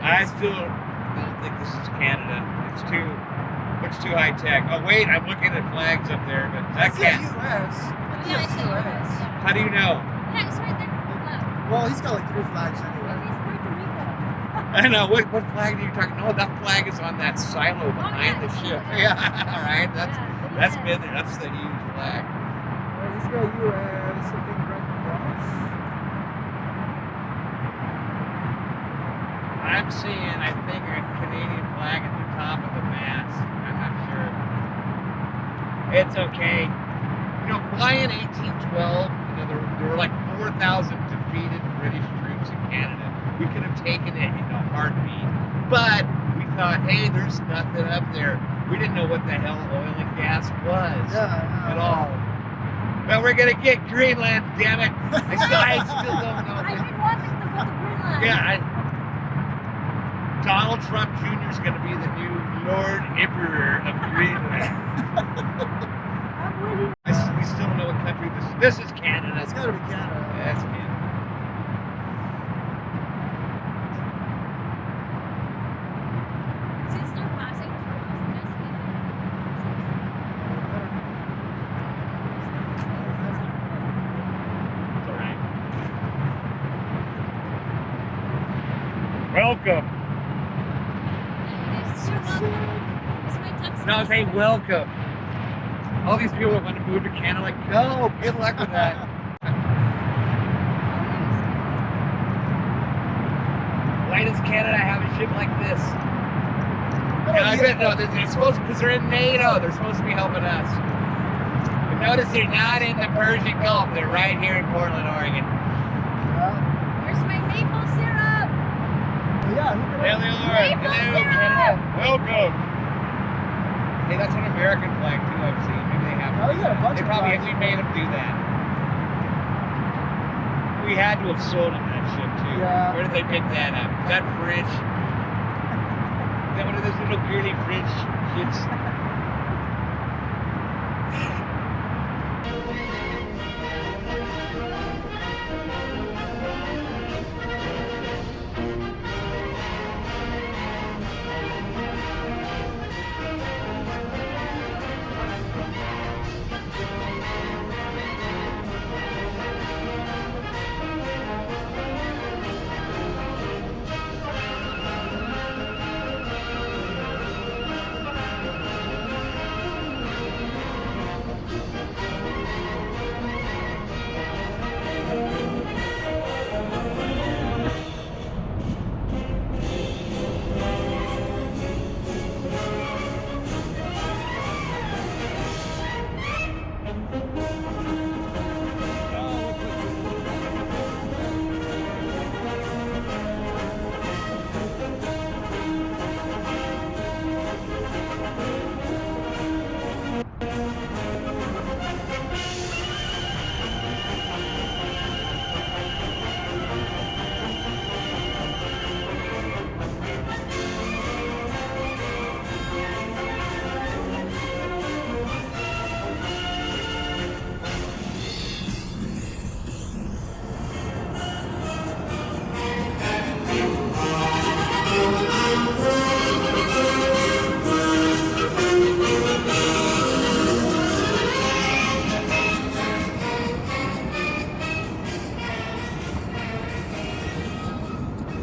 I still don't think this is Canada. Looks too high tech. Oh wait, I'm looking at flags up there, but that can't. U.S. Yeah, it's US. How do you know? Yeah, it's right there. Look. Well, he's got like 3 flags anyway. It's Puerto Rico. I know. What flag are you talking? No, that flag is on that silo behind the ship. Yeah, all right. That's been there. That's the huge flag. Well, he's got U.S. I think Red Cross. I'm seeing, I think, a Canadian flag at the top of the mast. I'm not sure. It's okay. You know, why in 1812, you know, there were like 4,000 defeated British troops in Canada. We could have taken it in a heartbeat. But we thought, hey, there's nothing up there. We didn't know what the hell oil and gas was at all. Well, we're going to get Greenland, damn it. I still don't know. I've been wanting to go to Greenland. Yeah, Donald Trump Jr. is going to be the new Lord Emperor of Greenland. We still don't know what country this is. This is Canada. It's got to be Canada. Yeah, it's Canada. Since they're passing through us, It's all right. Welcome. No, say welcome. All these people that want to move to Canada, like, go, good luck with that. Why does Canada have a ship like this? I bet no, they're supposed because they're in NATO. They're supposed to be helping us. But notice they're not in the Persian Gulf. They're right here in Portland, Oregon. Where's my maple syrup? Yeah, look at Hello, Canada. Welcome. Hey, that's an American flag too. I've seen. Maybe they have. Oh, yeah, a bunch they of probably flags. we made them do that. We had to have sold them that ship too. Yeah. Where did they pick that up? Is that fridge? Is that one of those little girly fridge ships?